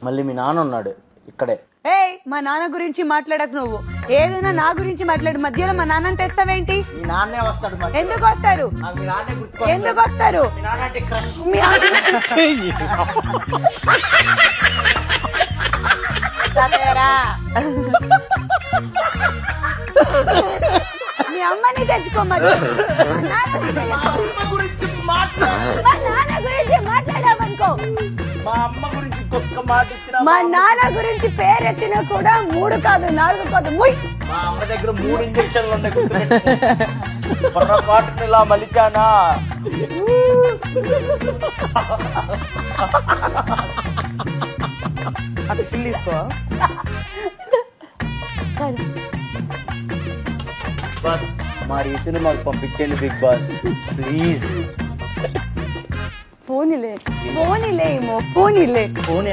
మళ్ళీ మీ నాన్న ఉన్నాడు ఇక్కడే. ఏయ్, మా నాన్న గురించి మాట్లాడకు నువ్వు. ఏదైనా నా గురించి మాట్లాడు. మధ్యలో మా నాన్నని తెస్తావేంటి? మీ నాన్నే వస్తాడు. ఎందుకు వస్తారు? నాకు మీ నాన్నే గుర్తుకొస్తాడు. ఎందుకు వస్తారు? మీ నాన్న అంటే క్రష్. మీ మీ అమ్మని తెచ్చుకోమని. మా నాన్న గురించి మాట్లాడామనుకో. మా అమ్మ గురించి ఇంకొక మాట ఇచ్చిన. మా నాన్న గురించి పేరెత్తినా కూడా 3 కాదు 4 కాదు ముయ్. మా అమ్మ దగ్గర 3 ఇంజక్షన్లు ఉన్నాయి. పొరపాటుని ఇలా మలిచానా? అది పిల్లిసుకో. బస్ మా రీతిని మాకు పంపించండి బిగ్ బాస్ ప్లీజ్. పోనీలే పోనీలే ఏమో పోనీలే. ఫోన్